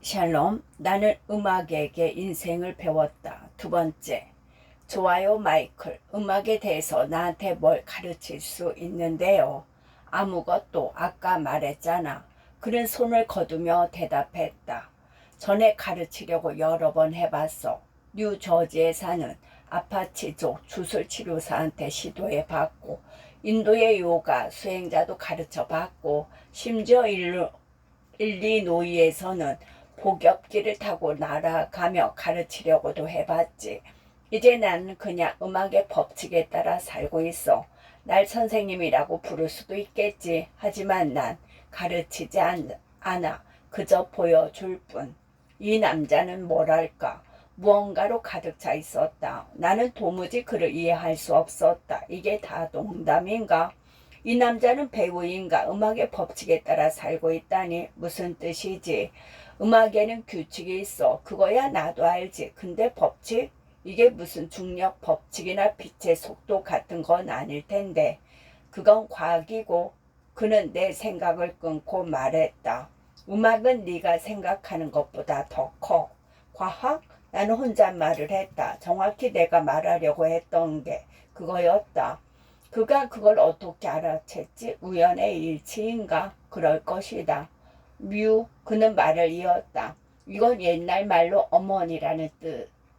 샬롬, 나는 음악에게 인생을 배웠다. 두 번째, 좋아요 마이클, 음악에 대해서 나한테 뭘 가르칠 수 있는데요. 아무것도. 아까 말했잖아. 그는 손을 거두며 대답했다. 전에 가르치려고 여러 번 해봤어. 뉴저지에 사는 아파치족 주술치료사한테 시도해봤고, 인도의 요가 수행자도 가르쳐봤고, 심지어 일리노이에서는 복엽기를 타고 날아가며 가르치려고도 해봤지. 이제 나는 그냥 음악의 법칙에 따라 살고 있어. 날 선생님이라고 부를 수도 있겠지. 하지만 난 가르치지 않아. 그저 보여줄 뿐. 이 남자는 뭐랄까. 무언가로 가득 차 있었다. 나는 도무지 그를 이해할 수 없었다. 이게 다 농담인가? 이 남자는 배우인가? 음악의 법칙에 따라 살고 있다니 무슨 뜻이지? 음악에는 규칙이 있어. 그거야 나도 알지. 근데 법칙? 이게 무슨 중력 법칙이나 빛의 속도 같은 건 아닐 텐데. 그건 과학이고. 그는 내 생각을 끊고 말했다. 음악은 네가 생각하는 것보다 더 커. 과학? 나는 혼잣말을 했다. 정확히 내가 말하려고 했던 게 그거였다. 그가 그걸 어떻게 알아챘지? 우연의 일치인가? 그럴 것이다. 그는 말을 이었다. 이건 옛날 말로 어머니라는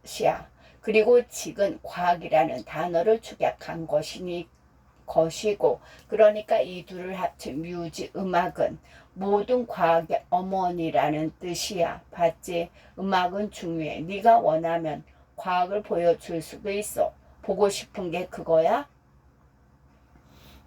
뜻이야. 그리고 직은 과학이라는 단어를 축약한 것이고, 그러니까 이 둘을 합친 뮤지 음악은 모든 과학의 어머니라는 뜻이야. 봤지? 음악은 중요해. 네가 원하면 과학을 보여줄 수도 있어. 보고 싶은 게 그거야?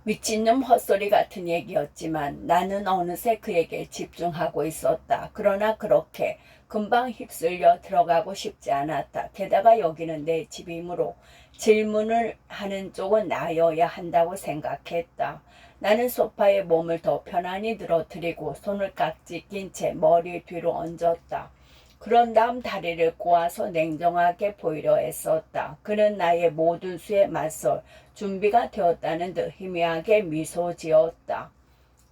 미친놈 헛소리 같은 얘기였지만 나는 어느새 그에게 집중하고 있었다. 그러나 그렇게 금방 휩쓸려 들어가고 싶지 않았다. 게다가 여기는 내 집이므로 질문을 하는 쪽은 나여야 한다고 생각했다. 나는 소파에 몸을 더 편안히 늘어뜨리고 손을 깍지 낀 채 머리 뒤로 얹었다. 그런 다음 다리를 꼬아서 냉정하게 보이려 했었다. 그는 나의 모든 수에 맞설 준비가 되었다는 듯 희미하게 미소 지었다.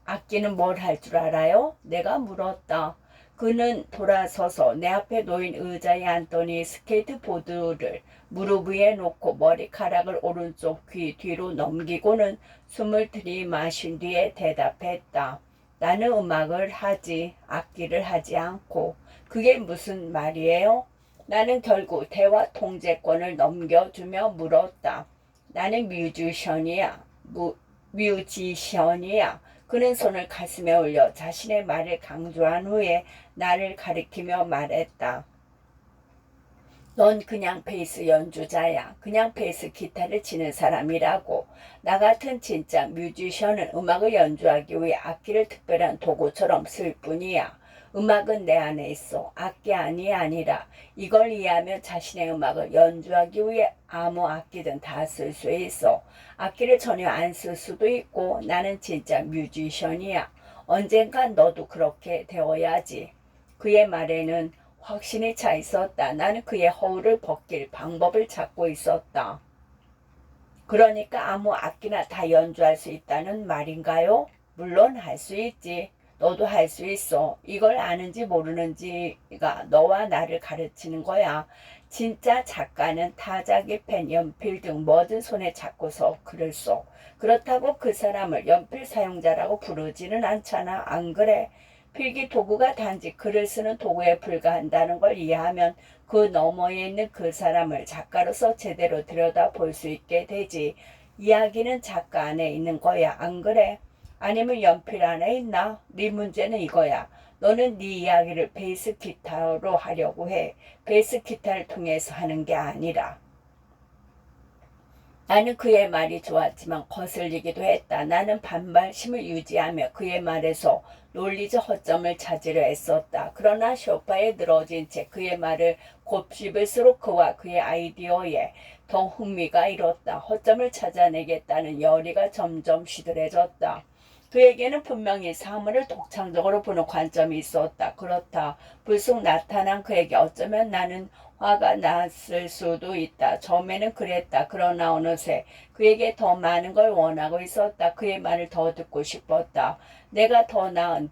악기는 뭘 할 줄 알아요? 내가 물었다. 그는 돌아서서 내 앞에 놓인 의자에 앉더니 스케이트보드를 무릎 위에 놓고 머리카락을 오른쪽 귀 뒤로 넘기고는 숨을 들이마신 뒤에 대답했다. 나는 음악을 하지, 악기를 하지 않고. 그게 무슨 말이에요? 나는 결국 대화 통제권을 넘겨주며 물었다. 나는 뮤지션이야. 그는 손을 가슴에 올려 자신의 말을 강조한 후에 나를 가리키며 말했다. 넌 그냥 베이스 연주자야. 그냥 베이스 기타를 치는 사람이라고. 나 같은 진짜 뮤지션은 음악을 연주하기 위해 악기를 특별한 도구처럼 쓸 뿐이야. 음악은 내 안에 있어. 악기 아니라 이걸 이해하면 자신의 음악을 연주하기 위해 아무 악기든 다 쓸 수 있어. 악기를 전혀 안 쓸 수도 있고. 나는 진짜 뮤지션이야. 언젠간 너도 그렇게 되어야지. 그의 말에는 확신이 차 있었다. 나는 그의 허울을 벗길 방법을 찾고 있었다. 그러니까 아무 악기나 다 연주할 수 있다는 말인가요? 물론 할 수 있지. 너도 할 수 있어. 이걸 아는지 모르는지가 너와 나를 가르치는 거야. 진짜 작가는 타자기, 펜, 연필 등 뭐든 손에 잡고서 글을 써. 그렇다고 그 사람을 연필 사용자라고 부르지는 않잖아. 안 그래? 필기 도구가 단지 글을 쓰는 도구에 불과한다는 걸 이해하면 그 너머에 있는 그 사람을 작가로서 제대로 들여다볼 수 있게 되지. 이야기는 작가 안에 있는 거야. 안 그래? 아니면 연필 안에 있나? 네 문제는 이거야. 너는 네 이야기를 베이스 기타로 하려고 해. 베이스 기타를 통해서 하는 게 아니라. 나는 그의 말이 좋았지만 거슬리기도 했다. 나는 반발심을 유지하며 그의 말에서 논리적 허점을 찾으려 애썼다. 그러나 소파에 늘어진 채 그의 말을 곱씹을수록 그와 그의 아이디어에 더 흥미가 일었다. 허점을 찾아내겠다는 열의가 점점 시들해졌다. 그에게는 분명히 사물을 독창적으로 보는 관점이 있었다. 그렇다. 불쑥 나타난 그에게 어쩌면 나는 화가 났을 수도 있다. 처음에는 그랬다. 그러나 어느새 그에게 더 많은 걸 원하고 있었다. 그의 말을 더 듣고 싶었다. 내가 더 나은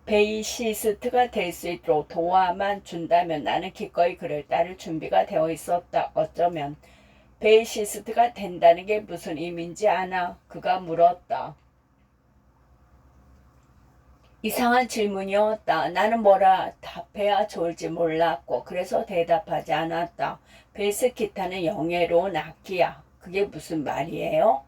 베이시스트가 될 수 있도록 도와만 준다면 나는 기꺼이 그를 따를 준비가 되어 있었다. 어쩌면 베이시스트가 된다는 게 무슨 의미인지 아나? 그가 물었다. 이상한 질문이었다. 나는 뭐라 답해야 좋을지 몰랐고 그래서 대답하지 않았다. 베이스 기타는 영예로운 악기야. 그게 무슨 말이에요?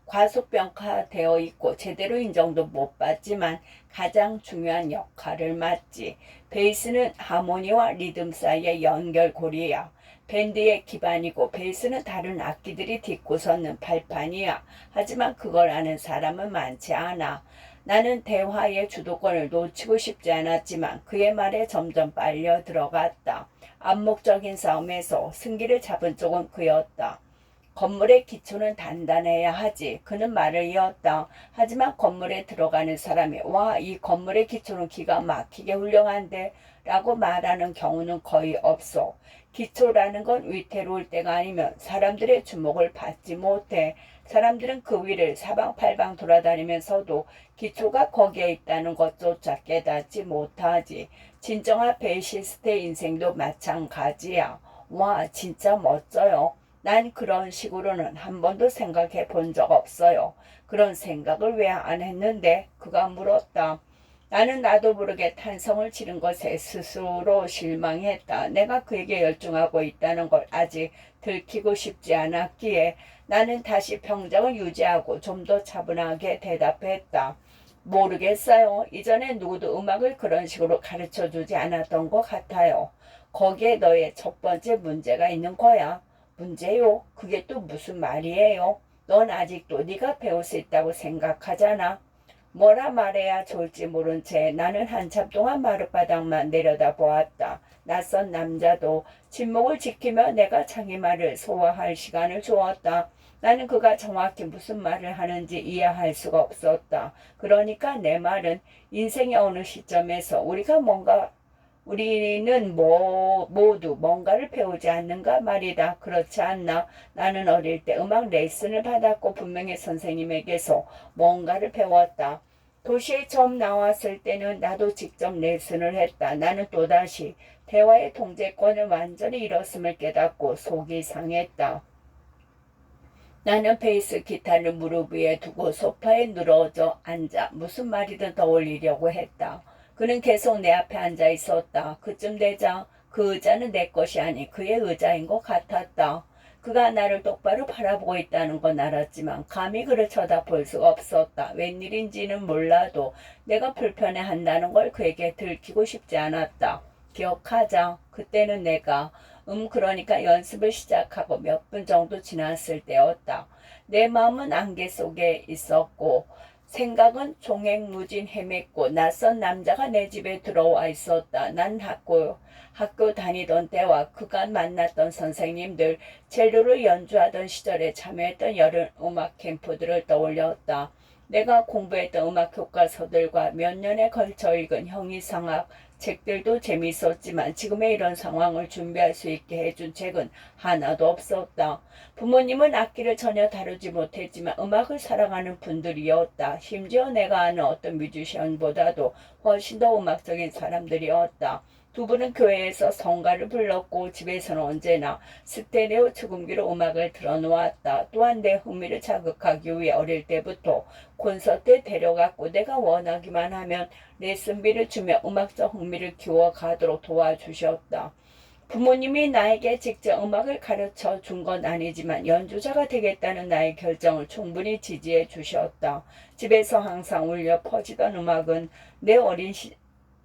과소평가되어 있고 제대로 인정도 못 받지만 가장 중요한 역할을 맡지. 베이스는 하모니와 리듬 사이의 연결고리야. 밴드의 기반이고 베이스는 다른 악기들이 딛고 서는 발판이야. 하지만 그걸 아는 사람은 많지 않아. 나는 대화의 주도권을 놓치고 싶지 않았지만 그의 말에 점점 빨려 들어갔다. 암묵적인 싸움에서 승기를 잡은 쪽은 그였다. 건물의 기초는 단단해야 하지. 그는 말을 이었다. 하지만 건물에 들어가는 사람이 와, 이 건물의 기초는 기가 막히게 훌륭한데 라고 말하는 경우는 거의 없어. 기초라는 건 위태로울 때가 아니면 사람들의 주목을 받지 못해. 사람들은 그 위를 사방팔방 돌아다니면서도 기초가 거기에 있다는 것조차 깨닫지 못하지. 진정한 베이시스트의 인생도 마찬가지야. 와, 진짜 멋져요. 난 그런 식으로는 한 번도 생각해 본 적 없어요. 그런 생각을 왜 안 했는데? 그가 물었다. 나는 나도 모르게 탄성을 치른 것에 스스로 실망했다. 내가 그에게 열중하고 있다는 걸 아직 들키고 싶지 않았기에 나는 다시 평정을 유지하고 좀 더 차분하게 대답했다. 모르겠어요. 이전에 누구도 음악을 그런 식으로 가르쳐 주지 않았던 것 같아요. 거기에 너의 첫 번째 문제가 있는 거야. 문제요? 그게 또 무슨 말이에요? 넌 아직도 네가 배울 수 있다고 생각하잖아. 뭐라 말해야 좋을지 모른 채 나는 한참 동안 마룻바닥만 내려다보았다. 낯선 남자도 침묵을 지키며 내가 자기 말을 소화할 시간을 주었다. 나는 그가 정확히 무슨 말을 하는지 이해할 수가 없었다. 그러니까 내 말은 인생의 어느 시점에서 우리는 모두 뭔가를 배우지 않는가 말이다. 그렇지 않나? 나는 어릴 때 음악 레슨을 받았고 분명히 선생님에게서 뭔가를 배웠다. 도시에 처음 나왔을 때는 나도 직접 레슨을 했다. 나는 또다시 대화의 통제권을 완전히 잃었음을 깨닫고 속이 상했다. 나는 베이스 기타를 무릎 위에 두고 소파에 늘어져 앉아 무슨 말이든 떠올리려고 했다. 그는 계속 내 앞에 앉아 있었다. 그쯤 되자 그 의자는 내 것이 아니 그의 의자인 것 같았다. 그가 나를 똑바로 바라보고 있다는 건 알았지만 감히 그를 쳐다볼 수가 없었다. 웬일인지는 몰라도 내가 불편해한다는 걸 그에게 들키고 싶지 않았다. 기억하자. 그때는 내가 그러니까 연습을 시작하고 몇 분 정도 지났을 때였다. 내 마음은 안개 속에 있었고 생각은 종횡무진 헤맸고 낯선 남자가 내 집에 들어와 있었다. 난 학교 다니던 때와 그간 만났던 선생님들, 첼로를 연주하던 시절에 참여했던 여름 음악 캠프들을 떠올렸다. 내가 공부했던 음악 교과서들과 몇 년에 걸쳐 읽은 형이상학 책들도 재미있었지만 지금의 이런 상황을 준비할 수 있게 해준 책은 하나도 없었다. 부모님은 악기를 전혀 다루지 못했지만 음악을 사랑하는 분들이었다. 심지어 내가 아는 어떤 뮤지션보다도 훨씬 더 음악적인 사람들이었다. 두 분은 교회에서 성가를 불렀고 집에서는 언제나 스테레오 축음기로 음악을 틀어놓았다. 또한 내 흥미를 자극하기 위해 어릴 때부터 콘서트에 데려갔고 내가 원하기만 하면 레슨비를 주며 음악적 흥미를 키워가도록 도와주셨다. 부모님이 나에게 직접 음악을 가르쳐 준 건 아니지만 연주자가 되겠다는 나의 결정을 충분히 지지해 주셨다. 집에서 항상 울려 퍼지던 음악은 내 어린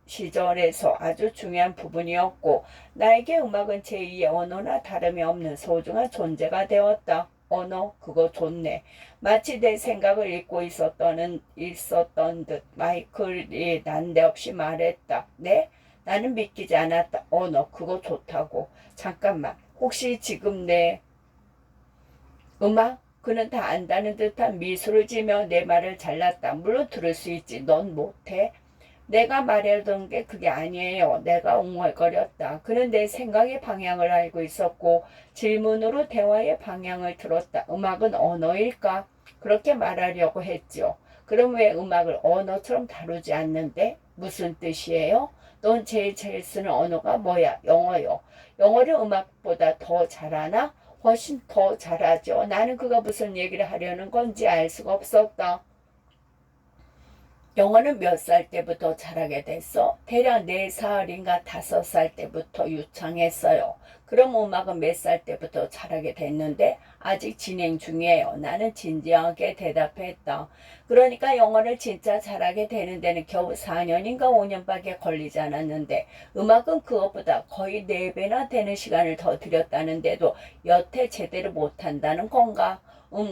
시절에서 아주 중요한 부분이었고 나에게 음악은 제2의 언어나 다름이 없는 소중한 존재가 되었다. 언어 그거 좋네. 마치 내 생각을 읽고 있었던 듯 마이클이 난데없이 말했다. 네? 나는 믿기지 않았다. 언어 그거 좋다고. 잠깐만. 혹시 지금 내 음악? 그는 다 안다는 듯한 미소를 지며 내 말을 잘랐다. 물론 들을 수 있지. 넌 못해? 내가 말하던 게 그게 아니에요. 내가 웅얼거렸다. 그는 내 생각의 방향을 알고 있었고 질문으로 대화의 방향을 들었다. 음악은 언어일까? 그렇게 말하려고 했죠. 그럼 왜 음악을 언어처럼 다루지 않는데? 무슨 뜻이에요? 넌 제일 쓰는 언어가 뭐야? 영어요. 영어를 음악보다 더 잘하나? 훨씬 더 잘하죠. 나는 그가 무슨 얘기를 하려는 건지 알 수가 없었다. 영어는 몇 살 때부터 잘하게 됐어? 대략 4살인가 5살 때부터 유창했어요. 그럼 음악은 몇 살 때부터 잘하게 됐는데? 아직 진행 중이에요. 나는 진지하게 대답했다. 그러니까 영어를 진짜 잘하게 되는 데는 겨우 4년인가 5년밖에 걸리지 않았는데 음악은 그것보다 거의 4배나 되는 시간을 더 들였다는데도 여태 제대로 못한다는 건가?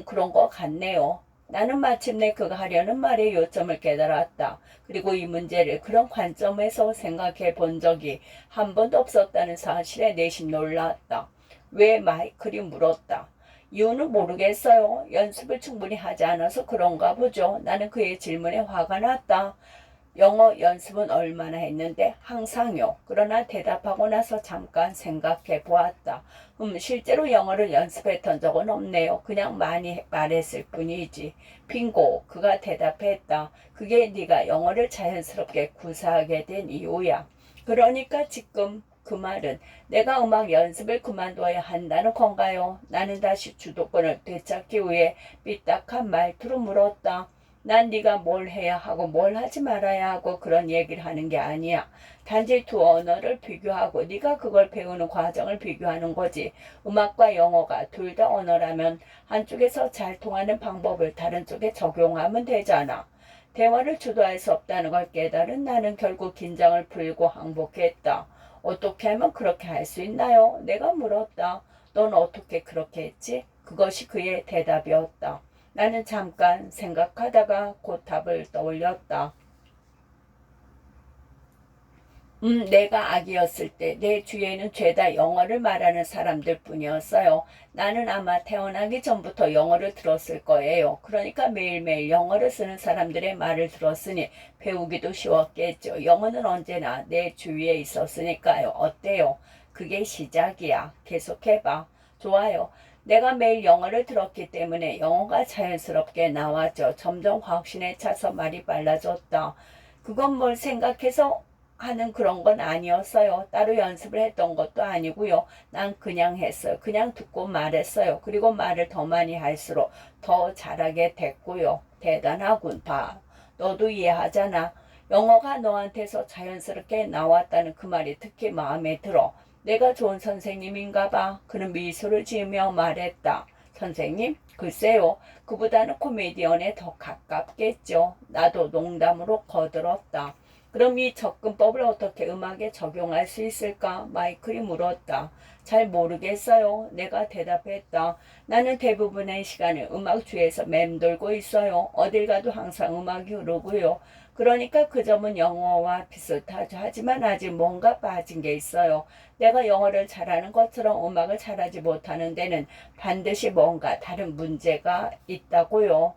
그런 거 같네요. 나는 마침내 그가 하려는 말의 요점을 깨달았다. 그리고 이 문제를 그런 관점에서 생각해 본 적이 한 번도 없었다는 사실에 내심 놀랐다. 왜 마이클이 물었다. 이유는 모르겠어요. 연습을 충분히 하지 않아서 그런가 보죠. 나는 그의 질문에 화가 났다. 영어 연습은 얼마나 했는데? 항상요. 그러나 대답하고 나서 잠깐 생각해 보았다. 실제로 영어를 연습했던 적은 없네요. 그냥 많이 말했을 뿐이지. 빙고, 그가 대답했다. 그게 네가 영어를 자연스럽게 구사하게 된 이유야. 그러니까 지금 그 말은 내가 음악 연습을 그만둬야 한다는 건가요? 나는 다시 주도권을 되찾기 위해 삐딱한 말투로 물었다. 난 네가 뭘 해야 하고 뭘 하지 말아야 하고 그런 얘기를 하는 게 아니야. 단지 두 언어를 비교하고 네가 그걸 배우는 과정을 비교하는 거지. 음악과 영어가 둘 다 언어라면 한쪽에서 잘 통하는 방법을 다른 쪽에 적용하면 되잖아. 대화를 주도할 수 없다는 걸 깨달은 나는 결국 긴장을 풀고 항복했다. 어떻게 하면 그렇게 할 수 있나요? 내가 물었다. 넌 어떻게 그렇게 했지? 그것이 그의 대답이었다. 나는 잠깐 생각하다가 곧 답을 떠올렸다. 내가 아기였을 때 내 주위에는 죄다 영어를 말하는 사람들 뿐이었어요. 나는 아마 태어나기 전부터 영어를 들었을 거예요. 그러니까 매일매일 영어를 쓰는 사람들의 말을 들었으니 배우기도 쉬웠겠죠. 영어는 언제나 내 주위에 있었으니까요. 어때요? 그게 시작이야. 계속해봐. 좋아요. 내가 매일 영어를 들었기 때문에 영어가 자연스럽게 나왔죠. 점점 확신에 차서 말이 빨라졌다. 그건 뭘 생각해서 하는 그런 건 아니었어요. 따로 연습을 했던 것도 아니고요. 난 그냥 했어요. 그냥 듣고 말했어요. 그리고 말을 더 많이 할수록 더 잘하게 됐고요. 대단하군. 봐. 너도 이해하잖아. 영어가 너한테서 자연스럽게 나왔다는 그 말이 특히 마음에 들어. 내가 좋은 선생님인가 봐. 그는 미소를 지으며 말했다. 선생님? 글쎄요. 그보다는 코미디언에 더 가깝겠죠. 나도 농담으로 거들었다. 그럼 이 접근법을 어떻게 음악에 적용할 수 있을까? 마이클이 물었다. 잘 모르겠어요. 내가 대답했다. 나는 대부분의 시간을 음악 주위에서 맴돌고 있어요. 어딜 가도 항상 음악이 흐르고요. 그러니까 그 점은 영어와 비슷하죠. 하지만 아직 뭔가 빠진 게 있어요. 내가 영어를 잘하는 것처럼 음악을 잘하지 못하는 데는 반드시 뭔가 다른 문제가 있다고요.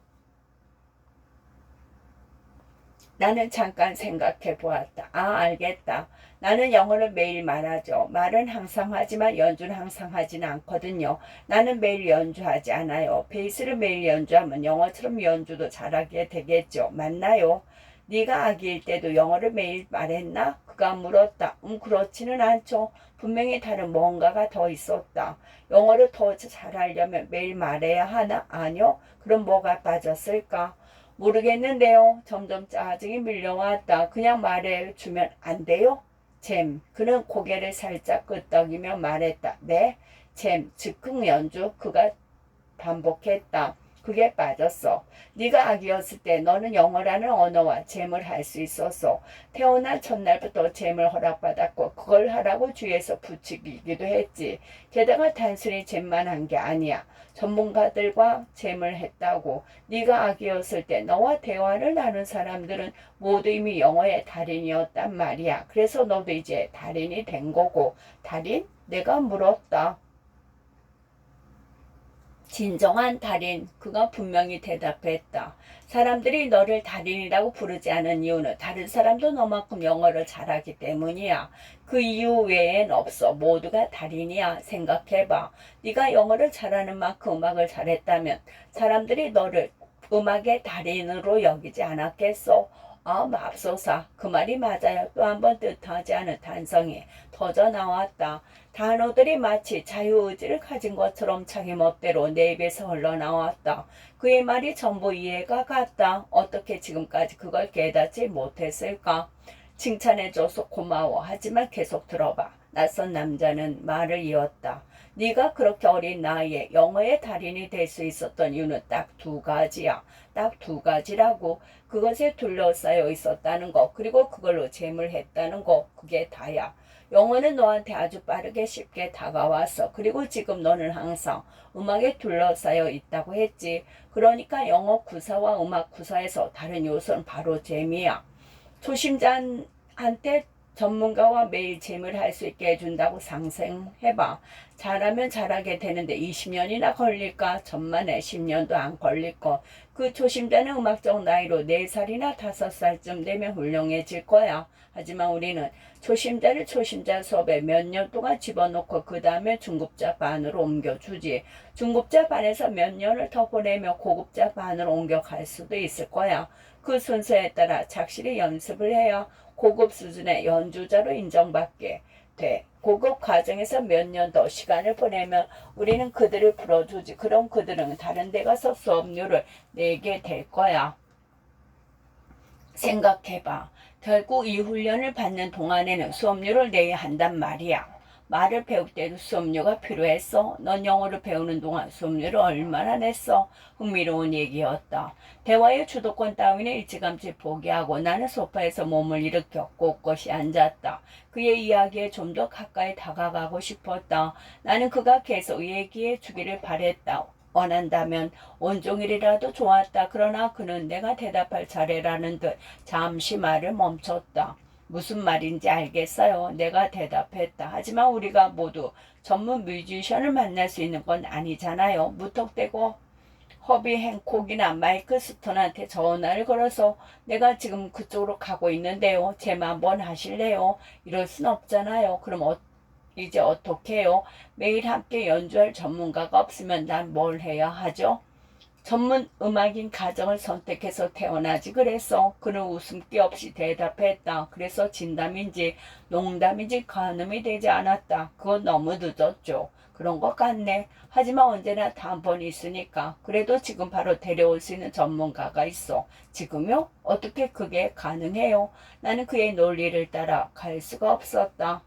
나는 잠깐 생각해 보았다. 알겠다. 나는 영어를 매일 말하죠. 말은 항상 하지만 연주는 항상 하지는 않거든요. 나는 매일 연주하지 않아요. 베이스를 매일 연주하면 영어처럼 연주도 잘하게 되겠죠. 맞나요? 네가 아기일 때도 영어를 매일 말했나? 그가 물었다. 그렇지는 않죠. 분명히 다른 뭔가가 더 있었다. 영어를 더 잘하려면 매일 말해야 하나? 아니요. 그럼 뭐가 빠졌을까? 모르겠는데요. 점점 짜증이 밀려왔다. 그냥 말해주면 안 돼요? 그는 고개를 살짝 끄덕이며 말했다. 네? 즉흥 연주? 그가 반복했다. 그게 빠졌어. 네가 아기였을 때 너는 영어라는 언어와 잼을 할 수 있었어. 태어난 첫날부터 잼을 허락받았고 그걸 하라고 주위에서 부추기기도 했지. 게다가 단순히 잼만 한 게 아니야. 전문가들과 잼을 했다고. 네가 아기였을 때 너와 대화를 나눈 사람들은 모두 이미 영어의 달인이었단 말이야. 그래서 너도 이제 달인이 된 거고. 달인? 내가 물었다. 진정한 달인, 그가 분명히 대답했다. 사람들이 너를 달인이라고 부르지 않은 이유는 다른 사람도 너만큼 영어를 잘하기 때문이야. 그 이유 외엔 없어. 모두가 달인이야. 생각해봐. 네가 영어를 잘하는 만큼 음악을 잘했다면 사람들이 너를 음악의 달인으로 여기지 않았겠소? 아, 맙소사. 그 말이 맞아요. 또 한 번 뜻하지 않은 탄성이 터져 나왔다. 단어들이 마치 자유의지를 가진 것처럼 자기 멋대로 내 입에서 흘러나왔다. 그의 말이 전부 이해가 갔다. 어떻게 지금까지 그걸 깨닫지 못했을까? 칭찬해줘서 고마워. 하지만 계속 들어봐. 낯선 남자는 말을 이었다. 네가 그렇게 어린 나이에 영어의 달인이 될 수 있었던 이유는 딱 두 가지야. 딱 두 가지라고. 그것에 둘러싸여 있었다는 거, 그리고 그걸로 재물했다는 거, 그게 다야. 영어는 너한테 아주 빠르게 쉽게 다가왔어. 그리고 지금 너는 항상 음악에 둘러싸여 있다고 했지. 그러니까 영어 구사와 음악 구사에서 다른 요소는 바로 재미야. 초심자한테 전문가와 매일 재미를 할 수 있게 해준다고 상생해봐. 잘하면 잘하게 되는데 20년이나 걸릴까? 천만에 10년도 안 걸릴 거. 그 초심자는 음악적 나이로 4살이나 5살쯤 되면 훌륭해질 거야. 하지만 우리는 초심자를 초심자 수업에 몇 년 동안 집어넣고 그 다음에 중급자 반으로 옮겨주지. 중급자 반에서 몇 년을 더 보내며 고급자 반으로 옮겨갈 수도 있을 거야. 그 순서에 따라 착실히 연습을 해야 고급 수준의 연주자로 인정받게 돼. 고급 과정에서 몇 년 더 시간을 보내면 우리는 그들을 불어주지. 그럼 그들은 다른 데 가서 수업료를 내게 될 거야. 생각해봐. 결국 이 훈련을 받는 동안에는 수업료를 내야 한단 말이야. 말을 배울 때도 수업료가 필요했어. 넌 영어를 배우는 동안 수업료를 얼마나 냈어? 흥미로운 얘기였다. 대화의 주도권 따위는 일찌감치 포기하고 나는 소파에서 몸을 일으켜 꼿꼿이 앉았다. 그의 이야기에 좀 더 가까이 다가가고 싶었다. 나는 그가 계속 얘기해 주기를 바랬다. 원한다면 온종일이라도 좋았다. 그러나 그는 내가 대답할 차례라는 듯 잠시 말을 멈췄다. 무슨 말인지 알겠어요. 내가 대답했다. 하지만 우리가 모두 전문 뮤지션을 만날 수 있는 건 아니잖아요. 무턱대고 허비 행콕이나 마이크 스톤한테 전화를 걸어서 내가 지금 그쪽으로 가고 있는데요. 제마 한번 하실래요? 이럴 순 없잖아요. 그럼 이제 어떻게 해요? 매일 함께 연주할 전문가가 없으면 난 뭘 해야 하죠? 전문 음악인 가정을 선택해서 태어나지 그랬어. 그는 웃음기 없이 대답했다. 그래서 진담인지 농담인지 가늠이 되지 않았다. 그건 너무 늦었죠. 그런 것 같네. 하지만 언제나 다음번이 있으니까. 그래도 지금 바로 데려올 수 있는 전문가가 있어. 지금요? 어떻게 그게 가능해요? 나는 그의 논리를 따라 갈 수가 없었다.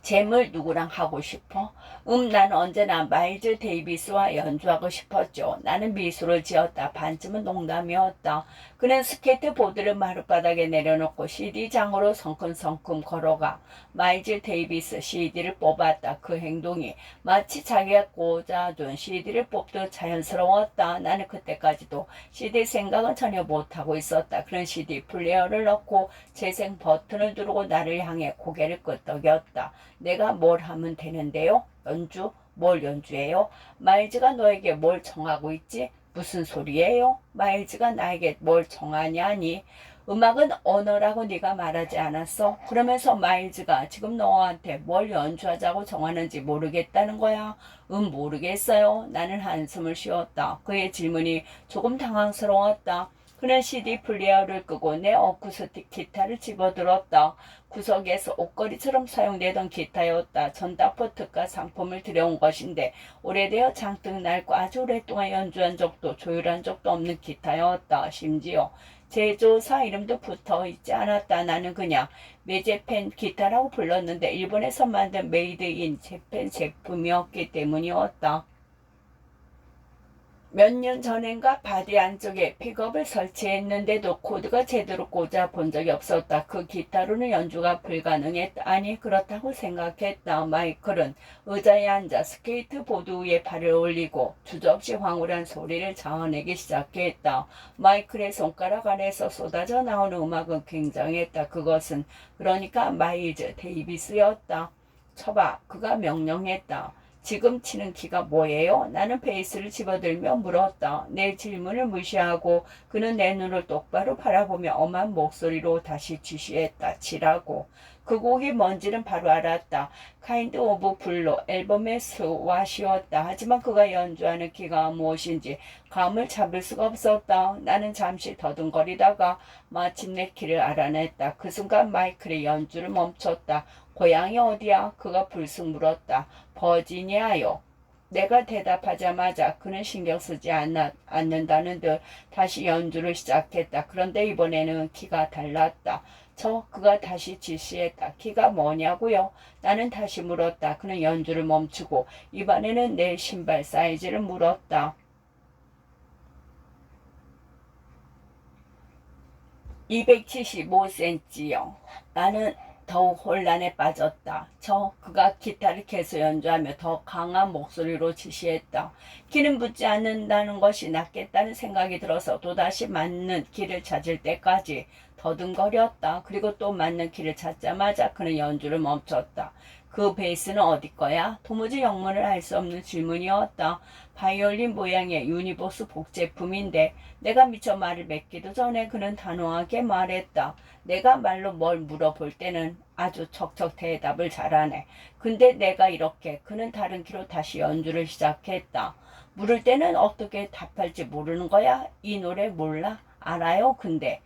잼을 누구랑 하고 싶어? 나는 언제나 마일즈 데이비스와 연주하고 싶었죠. 나는 미소를 지었다. 반쯤은 농담이었다. 그는 스케이트보드를 마룻바닥에 내려놓고 CD장으로 성큼성큼 걸어가 마일즈 데이비스 CD를 뽑았다. 그 행동이 마치 자기가 꽂아둔 CD를 뽑듯 자연스러웠다. 나는 그때까지도 CD 생각은 전혀 못하고 있었다. 그런 CD 플레이어를 넣고 재생 버튼을 누르고 나를 향해 고개를 끄덕였다. 내가 뭘 하면 되는데요? 연주? 뭘 연주해요? 마일즈가 너에게 뭘 정하고 있지? 무슨 소리예요? 마일즈가 나에게 뭘 정하냐니? 음악은 언어라고 네가 말하지 않았어? 그러면서 마일즈가 지금 너한테 뭘 연주하자고 정하는지 모르겠다는 거야? 모르겠어요. 나는 한숨을 쉬었다. 그의 질문이 조금 당황스러웠다. 그는 CD 플레이어를 끄고 내 어쿠스틱 기타를 집어들었다. 구석에서 옷걸이처럼 사용되던 기타였다. 전다포 특가 상품을 들여온 것인데 오래되어 장뜩 낡고 아주 오랫동안 연주한 적도 조율한 적도 없는 기타였다. 심지어 제조사 이름도 붙어 있지 않았다. 나는 그냥 메제펜 기타라고 불렀는데 일본에서 만든 메이드 인 재팬 제품이었기 때문이었다. 몇 년 전엔가 바디 안쪽에 픽업을 설치했는데도 코드가 제대로 꽂아 본 적이 없었다. 그 기타로는 연주가 불가능했다. 아니 그렇다고 생각했다. 마이클은 의자에 앉아 스케이트보드 위에 발을 올리고 주저없이 황홀한 소리를 자아내기 시작했다. 마이클의 손가락 안에서 쏟아져 나오는 음악은 굉장했다. 그것은 그러니까 마일즈 데이비스였다. 쳐봐. 그가 명령했다. 지금 치는 키가 뭐예요? 나는 베이스를 집어들며 물었다. 내 질문을 무시하고 그는 내 눈을 똑바로 바라보며 엄한 목소리로 다시 지시했다. 치라고. 그 곡이 뭔지는 바로 알았다. 카인드 오브 블루 앨범의 수와시였다. 하지만 그가 연주하는 키가 무엇인지 감을 잡을 수가 없었다. 나는 잠시 더듬거리다가 마침내 키를 알아냈다. 그 순간 마이클의 연주를 멈췄다. 고향이 어디야? 그가 불쑥 물었다. 버지니아요. 내가 대답하자마자 그는 신경 쓰지 않는다는 듯 다시 연주를 시작했다. 그런데 이번에는 키가 달랐다. 그가 다시 지시했다. 키가 뭐냐고요? 나는 다시 물었다. 그는 연주를 멈추고 이번에는 내 신발 사이즈를 물었다. 275cm요. 나는 더욱 혼란에 빠졌다. 그가 기타를 계속 연주하며 더 강한 목소리로 지시했다. 키는 묻지 않는다는 것이 낫겠다는 생각이 들어서 또다시 맞는 키를 찾을 때까지 더듬거렸다. 그리고 또 맞는 키를 찾자마자 그는 연주를 멈췄다. 그 베이스는 어디 거야? 도무지 영문을 알 수 없는 질문이었다. 바이올린 모양의 유니버스 복제품인데 내가 미처 말을 맺기도 전에 그는 단호하게 말했다. 내가 말로 뭘 물어볼 때는 아주 척척 대답을 잘하네. 근데 내가 이렇게 그는 다른 키로 다시 연주를 시작했다. 물을 때는 어떻게 답할지 모르는 거야? 이 노래 몰라? 알아요? 근데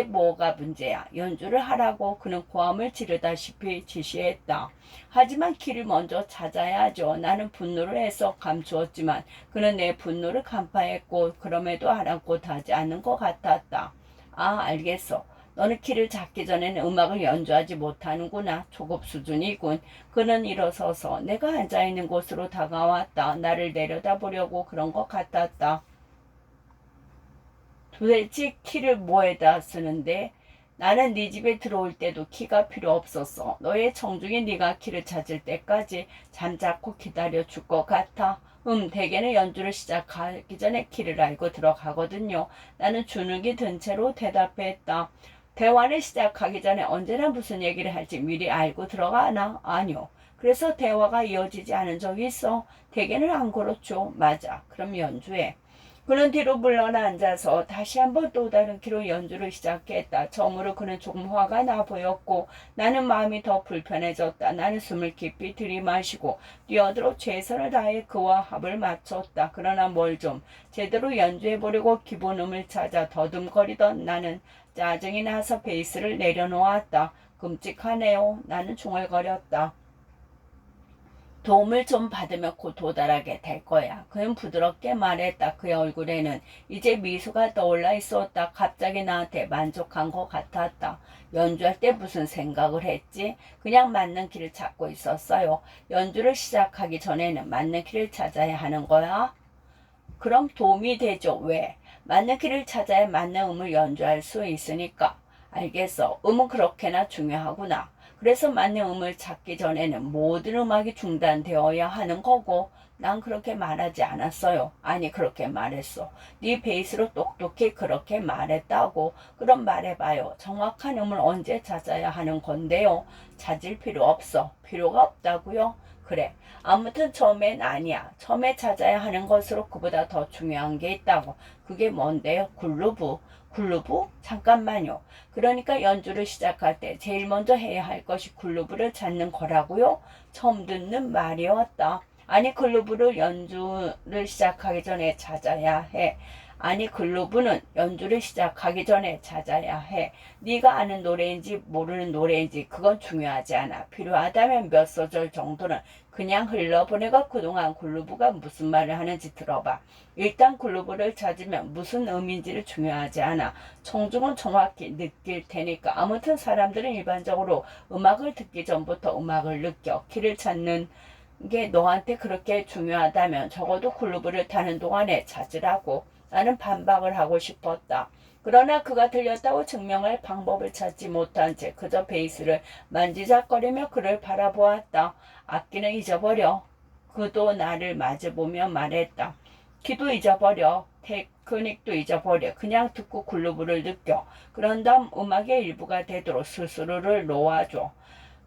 뭐가 문제야? 연주를 하라고 그는 고함을 지르다시피 지시했다. 하지만 키를 먼저 찾아야죠. 나는 분노를 해서 감추었지만 그는 내 분노를 간파했고 그럼에도 아랑곳하지 않는 것 같았다. 아, 알겠어. 너는 키를 잡기 전에는 음악을 연주하지 못하는구나. 초급 수준이군. 그는 일어서서 내가 앉아있는 곳으로 다가왔다. 나를 내려다보려고 그런 것 같았다. 도대체 키를 뭐에다 쓰는데? 나는 네 집에 들어올 때도 키가 필요 없었어. 너의 청중이 네가 키를 찾을 때까지 잠자코 기다려줄 것 같아. 대개는 연주를 시작하기 전에 키를 알고 들어가거든요. 나는 주눅이 든 채로 대답했다. 대화를 시작하기 전에 언제나 무슨 얘기를 할지 미리 알고 들어가나? 아니요. 그래서 대화가 이어지지 않은 적이 있어. 대개는 안 그렇죠. 맞아. 그럼 연주해. 그는 뒤로 물러나 앉아서 다시 한번 또 다른 키로 연주를 시작했다. 처음으로 그는 조금 화가 나 보였고 나는 마음이 더 불편해졌다. 나는 숨을 깊이 들이마시고 뛰어들어 최선을 다해 그와 합을 맞췄다. 그러나 뭘 좀 제대로 연주해보려고 기본음을 찾아 더듬거리던 나는 짜증이 나서 베이스를 내려놓았다. 끔찍하네요. 나는 중얼거렸다. 도움을 좀 받으면 곧 도달하게 될 거야. 그는 부드럽게 말했다. 그의 얼굴에는 이제 미소가 떠올라 있었다. 갑자기 나한테 만족한 것 같았다. 연주할 때 무슨 생각을 했지? 그냥 맞는 길을 찾고 있었어요. 연주를 시작하기 전에는 맞는 길을 찾아야 하는 거야? 그럼 도움이 되죠. 왜? 맞는 길을 찾아야 맞는 음을 연주할 수 있으니까. 알겠어. 음은 그렇게나 중요하구나. 그래서 맞는 음을 찾기 전에는 모든 음악이 중단되어야 하는 거고 난 그렇게 말하지 않았어요. 아니 그렇게 말했어. 네 베이스로 똑똑히 그렇게 말했다고. 그럼 말해봐요. 정확한 음을 언제 찾아야 하는 건데요. 찾을 필요 없어. 필요가 없다고요? 그래. 아무튼 처음엔 아니야. 처음에 찾아야 하는 것으로 그보다 더 중요한 게 있다고. 그게 뭔데요? 글루브. 글루브? 잠깐만요. 그러니까 연주를 시작할 때 제일 먼저 해야 할 것이 글루브를 찾는 거라고요? 처음 듣는 말이었다. 아니 글루브를 연주를 시작하기 전에 찾아야 해. 아니 글루브는 연주를 시작하기 전에 찾아야 해. 네가 아는 노래인지 모르는 노래인지 그건 중요하지 않아. 필요하다면 몇 소절 정도는 그냥 흘러보내고 그동안 글루브가 무슨 말을 하는지 들어봐. 일단 글루브를 찾으면 무슨 의미인지를 중요하지 않아. 청중은 정확히 느낄 테니까. 아무튼 사람들은 일반적으로 음악을 듣기 전부터 음악을 느껴. 키를 찾는 게 너한테 그렇게 중요하다면 적어도 글루브를 타는 동안에 찾으라고. 나는 반박을 하고 싶었다. 그러나 그가 들렸다고 증명할 방법을 찾지 못한 채 그저 베이스를 만지작거리며 그를 바라보았다. 악기는 잊어버려. 그도 나를 마주보며 말했다. 키도 잊어버려. 테크닉도 잊어버려. 그냥 듣고 글루브를 느껴. 그런 다음 음악의 일부가 되도록 스스로를 놓아줘.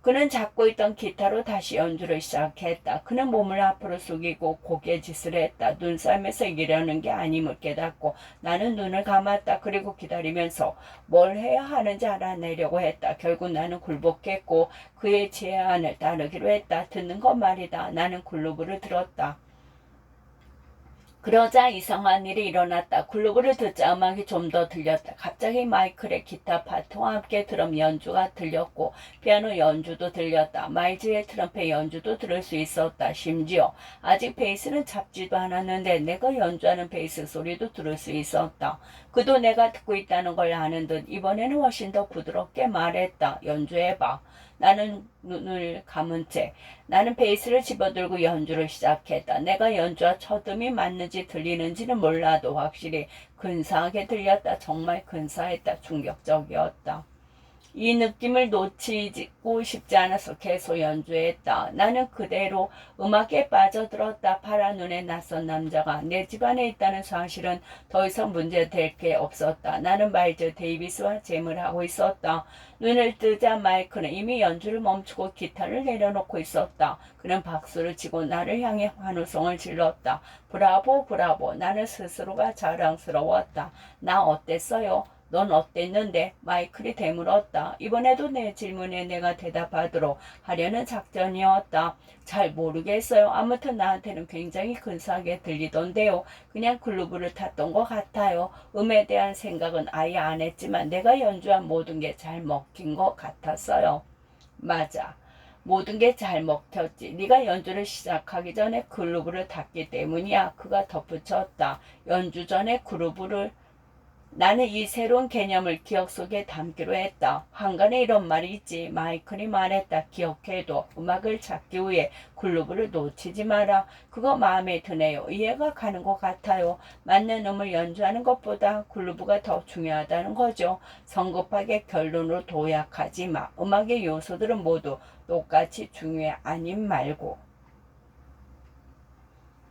그는 잡고 있던 기타로 다시 연주를 시작했다. 그는 몸을 앞으로 숙이고 고개짓을 했다. 눈싸움에서 이기려는 게 아님을 깨닫고 나는 눈을 감았다. 그리고 기다리면서 뭘 해야 하는지 알아내려고 했다. 결국 나는 굴복했고 그의 제안을 따르기로 했다. 듣는 것 말이다. 나는 글루브를 들었다. 그러자 이상한 일이 일어났다. 글루브를 듣자 음악이 좀 더 들렸다. 갑자기 마이클의 기타 파트와 함께 드럼 연주가 들렸고 피아노 연주도 들렸다. 마일즈의 트럼펫 연주도 들을 수 있었다. 심지어 아직 베이스는 잡지도 않았는데 내가 연주하는 베이스 소리도 들을 수 있었다. 그도 내가 듣고 있다는 걸 아는 듯 이번에는 훨씬 더 부드럽게 말했다. 연주해봐. 나는 눈을 감은 채 나는 베이스를 집어들고 연주를 시작했다. 내가 연주와 첫음이 맞는지 들리는지는 몰라도 확실히 근사하게 들렸다. 정말 근사했다. 충격적이었다. 이 느낌을 놓치고 싶지 않아서 계속 연주했다. 나는 그대로 음악에 빠져들었다. 파란 눈의 낯선 남자가 내 집안에 있다는 사실은 더 이상 문제될 게 없었다. 나는 마일즈 데이비스와 잼을 하고 있었다. 눈을 뜨자 마이크는 이미 연주를 멈추고 기타를 내려놓고 있었다. 그는 박수를 치고 나를 향해 환호성을 질렀다. 브라보 브라보. 나는 스스로가 자랑스러웠다. 나 어땠어요? 넌 어땠는데? 마이클이 되물었다. 이번에도 내 질문에 내가 대답하도록 하려는 작전이었다. 잘 모르겠어요. 아무튼 나한테는 굉장히 근사하게 들리던데요. 그냥 글루브를 탔던 것 같아요. 음에 대한 생각은 아예 안 했지만 내가 연주한 모든 게 잘 먹힌 것 같았어요. 맞아. 모든 게 잘 먹혔지. 네가 연주를 시작하기 전에 글루브를 탔기 때문이야. 그가 덧붙였다. 연주 전에 그루브를 나는 이 새로운 개념을 기억 속에 담기로 했다. 한간에 이런 말이 있지. 마이클이 말했다. 기억해도 음악을 찾기 위해 글루브를 놓치지 마라. 그거 마음에 드네요. 이해가 가는 것 같아요. 맞는 음을 연주하는 것보다 글루브가 더 중요하다는 거죠. 성급하게 결론으로 도약하지 마. 음악의 요소들은 모두 똑같이 중요해. 아님 말고.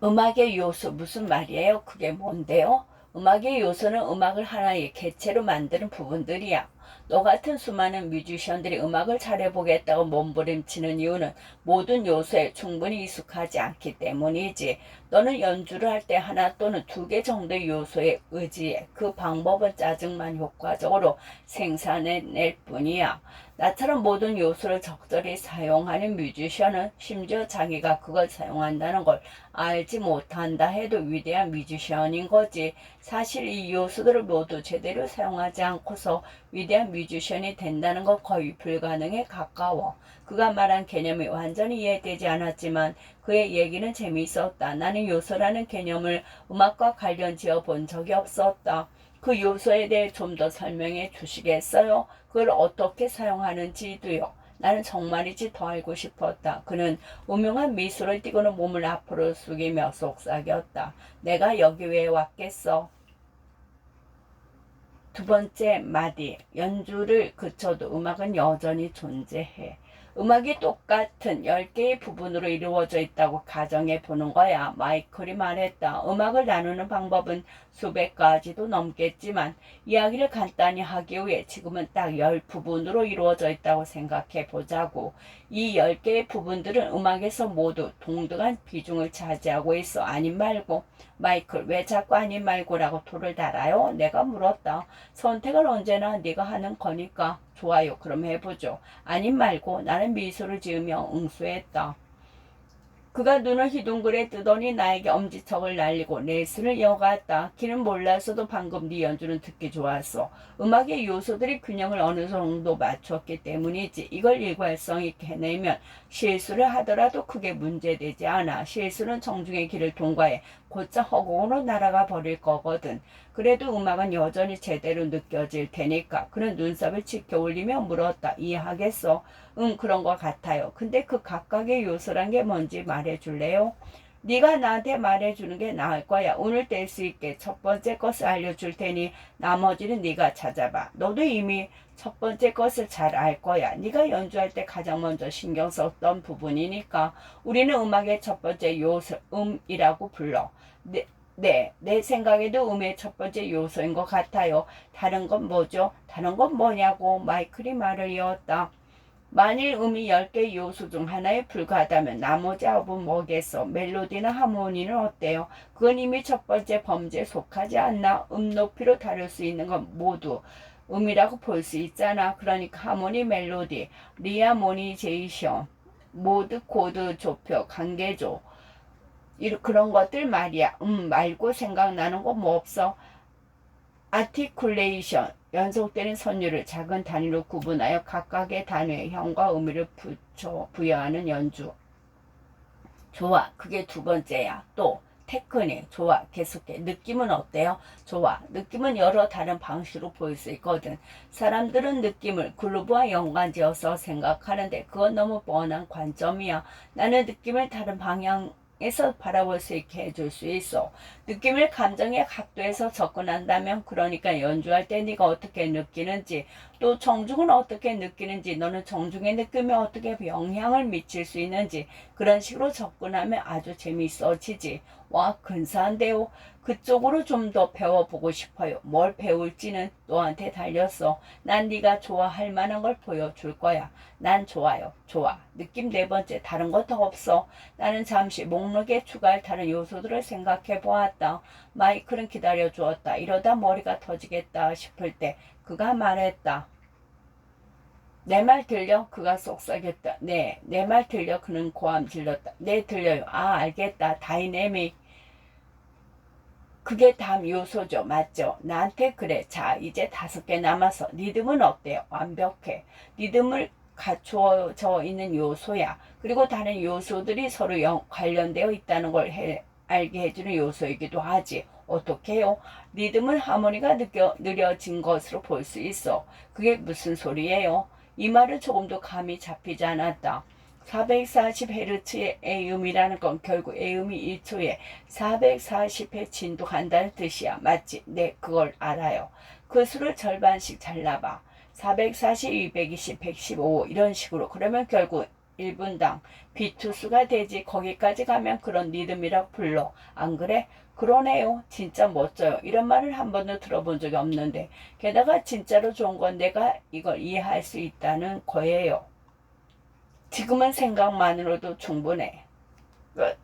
음악의 요소 무슨 말이에요? 그게 뭔데요? 음악의 요소는 음악을 하나의 개체로 만드는 부분들이야. 너 같은 수많은 뮤지션들이 음악을 잘해보겠다고 몸부림치는 이유는 모든 요소에 충분히 익숙하지 않기 때문이지. 너는 연주를 할 때 하나 또는 두 개 정도의 요소에 의지해. 그 방법은 짜증만 효과적으로 생산해낼 뿐이야. 나처럼 모든 요소를 적절히 사용하는 뮤지션은 심지어 자기가 그걸 사용한다는 걸 알지 못한다 해도 위대한 뮤지션인 거지. 사실 이 요소들을 모두 제대로 사용하지 않고서 위대한 뮤지션이 된다는 건 거의 불가능에 가까워. 그가 말한 개념이 완전히 이해되지 않았지만 그의 얘기는 재미있었다. 나는 요소라는 개념을 음악과 관련 지어 본 적이 없었다. 그 요소에 대해 좀 더 설명해 주시겠어요? 그걸 어떻게 사용하는지도요. 나는 정말이지 더 알고 싶었다. 그는 오명한 미소를 띠고는 몸을 앞으로 숙이며 속삭였다. 내가 여기 왜 왔겠어? 두 번째 마디. 연주를 그쳐도 음악은 여전히 존재해. 음악이 똑같은 10개의 부분으로 이루어져 있다고 가정해 보는 거야. 마이클이 말했다. 음악을 나누는 방법은 수백 가지도 넘겠지만 이야기를 간단히 하기 위해 지금은 딱 10부분으로 이루어져 있다고 생각해 보자고. 이 10개의 부분들은 음악에서 모두 동등한 비중을 차지하고 있어. 아님 말고. 마이클, 왜 자꾸 아님 말고라고 토를 달아요? 내가 물었다. 선택을 언제나 네가 하는 거니까. 좋아요. 그럼 해보죠. 아님 말고. 나는 미소를 지으며 응수했다. 그가 눈을 휘둥그레 뜨더니 나에게 엄지척을 날리고 레슨을 이어갔다. 길은 몰라서도 방금 네 연주는 듣기 좋았어. 음악의 요소들이 균형을 어느 정도 맞췄기 때문이지. 이걸 일관성 있게 해내면 실수를 하더라도 크게 문제되지 않아. 실수는 정중의 길을 통과해 곧장 허공으로 날아가 버릴 거거든. 그래도 음악은 여전히 제대로 느껴질 테니까. 그는 눈썹을 치켜 올리며 물었다. 이해하겠어? 응, 그런 것 같아요. 근데 그 각각의 요소란 게 뭔지 말해줄래요? 네가 나한테 말해주는 게 나을 거야. 오늘 뗄 수 있게 첫 번째 것을 알려줄 테니 나머지는 네가 찾아봐. 너도 이미 첫 번째 것을 잘 알 거야. 네가 연주할 때 가장 먼저 신경 썼던 부분이니까. 우리는 음악의 첫 번째 요소, 음이라고 불러. 내 생각에도 음의 첫 번째 요소인 것 같아요. 다른 건 뭐죠? 다른 건 뭐냐고 마이클이 말을 이었다. 만일 음이 10개 요소 중 하나에 불과하다면 나머지 9은 뭐겠어? 멜로디나 하모니는 어때요? 그건 이미 첫 번째 범죄에 속하지 않나? 음 높이로 다룰 수 있는 건 모두 음이라고 볼 수 있잖아. 그러니까 하모니, 멜로디, 리하모니제이션, 모드, 코드, 조표, 관계조 그런 것들 말이야. 말고 생각나는 거 뭐 없어? 아티쿨레이션, 연속되는 선율을 작은 단위로 구분하여 각각의 단위에 형과 의미를 부여하는 연주. 좋아. 그게 두 번째야. 또 테크닉. 좋아. 계속해. 느낌은 어때요? 좋아. 느낌은 여러 다른 방식으로 보일 수 있거든. 사람들은 느낌을 그루브와 연관지어서 생각하는데 그건 너무 뻔한 관점이야. 나는 느낌을 다른 방향에서 바라볼 수 있게 해줄 수 있어. 느낌을 감정의 각도에서 접근한다면, 그러니까 연주할 때 네가 어떻게 느끼는지, 또 정중은 어떻게 느끼는지, 너는 정중의 느낌에 어떻게 영향을 미칠 수 있는지, 그런 식으로 접근하면 아주 재미있어지지. 와, 근사한데요. 그쪽으로 좀 더 배워보고 싶어요. 뭘 배울지는 너한테 달렸어. 난 네가 좋아할 만한 걸 보여줄 거야. 난 좋아요. 좋아. 느낌 네 번째. 다른 거 더 없어. 나는 잠시 목록에 추가할 다른 요소들을 생각해 보았다. 마이클은 기다려 주었다. 이러다 머리가 터지겠다 싶을 때 그가 말했다. 내 말 들려? 그가 속삭였다. 네, 내 말 들려? 그는 고함 질렀다. 네, 들려요. 아, 알겠다. 다이내믹. 그게 다음 요소죠. 맞죠? 나한테 그래. 자, 이제 5개 남아서 리듬은 어때요? 완벽해. 리듬을 갖추어져 있는 요소야. 그리고 다른 요소들이 서로 관련되어 있다는 걸 알게 해주는 요소이기도 하지. 어떻게 해요? 리듬은 하모니가 느려진 것으로 볼 수 있어. 그게 무슨 소리예요? 이 말은 조금도 감이 잡히지 않았다. 440Hz의 A음이라는 건 결국 A음이 1초에 440회 진동한다는 뜻이야. 맞지? 네, 그걸 알아요. 그 수를 절반씩 잘라봐. 440, 220, 115 이런 식으로. 그러면 결국 1분당 비투수가 되지. 거기까지 가면 그런 리듬이라고 불러. 안 그래? 그러네요. 진짜 멋져요. 이런 말을 한 번도 들어본 적이 없는데, 게다가 진짜로 좋은 건 내가 이걸 이해할 수 있다는 거예요. 지금은 생각만으로도 충분해. 끝.